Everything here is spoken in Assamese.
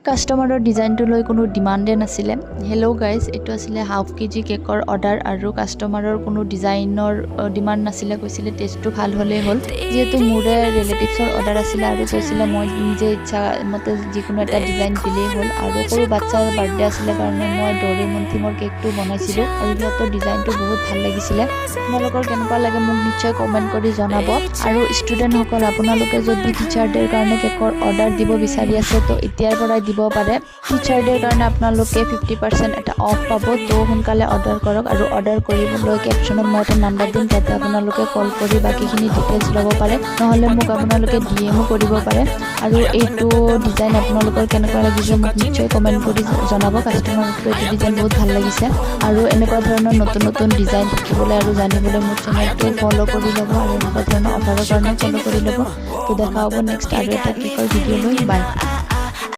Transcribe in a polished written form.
কাষ্টমাৰৰ ডিজাইনটো লৈ কোনো ডিমাণ্ডে নাছিলে। হেল্ল' গাইজ, এইটো আছিলে হাফ কেজি কেকৰ অৰ্ডাৰ আৰু কাষ্টমাৰৰ কোনো ডিজাইনৰ ডিমাণ্ড নাছিলে, কৈছিলে টেষ্টটো ভাল হ'লেই হ'ল। যিহেতু মোৰে ৰিলেটিভছৰ অৰ্ডাৰ আছিলে আৰু কৈছিলে মই নিজে ইচ্ছা মতে যিকোনো এটা ডিজাইন দিলেই হ'ল। আৰু সৰু বাচ্ছাৰ বাৰ্থডে আছিলে কাৰণে মই ড'ৰেমন থিমৰ কেকটো বনাইছিলোঁ আৰু সিহঁতৰ ডিজাইনটো বহুত ভাল লাগিছিলে। আপোনালোকৰ কেনেকুৱা লাগে মোক নিশ্চয় কমেণ্ট কৰি জনাব। আৰু ষ্টুডেণ্টসকল, আপোনালোকে যদি টিচাৰ ডেৰ কাৰণে কেকৰ অৰ্ডাৰ দিব বিচাৰি আছে তো এতিয়াৰ পৰাই দিব পাৰে। টিচাৰ ডেৰ কাৰণে আপোনালোকে 50% এটা অফ পাব, তো সোনকালে অৰ্ডাৰ কৰক। আৰু অৰ্ডাৰ কৰিবলৈ কেপশ্যনত মই এটা নাম্বাৰ দিম, তাতে আপোনালোকে কল কৰি বাকীখিনি ডিটেইলছ ল'ব পাৰে, নহ'লে মোক আপোনালোকে DMও কৰিব পাৰে। আৰু এইটো ডিজাইন আপোনালোকৰ কেনেকুৱা লাগিছে মোক নিশ্চয় কমেণ্ট কৰি জনাব। কাষ্টমাৰকতো এইটো ডিজাইন বহুত ভাল লাগিছে। আৰু এনেকুৱা ধৰণৰ নতুন নতুন ডিজাইন শিকিবলৈ আৰু জানিবলৈ মোৰ চেনেলটো ফ'ল' কৰি ল'ব আৰু এনেকুৱা ধৰণৰ অফাৰৰ কাৰণে ফ'ল' কৰি ল'ব। তো দেখা হ'ব নেক্সট আৰু এটা কেকৰ ভিডিঅ' লৈ। বাই।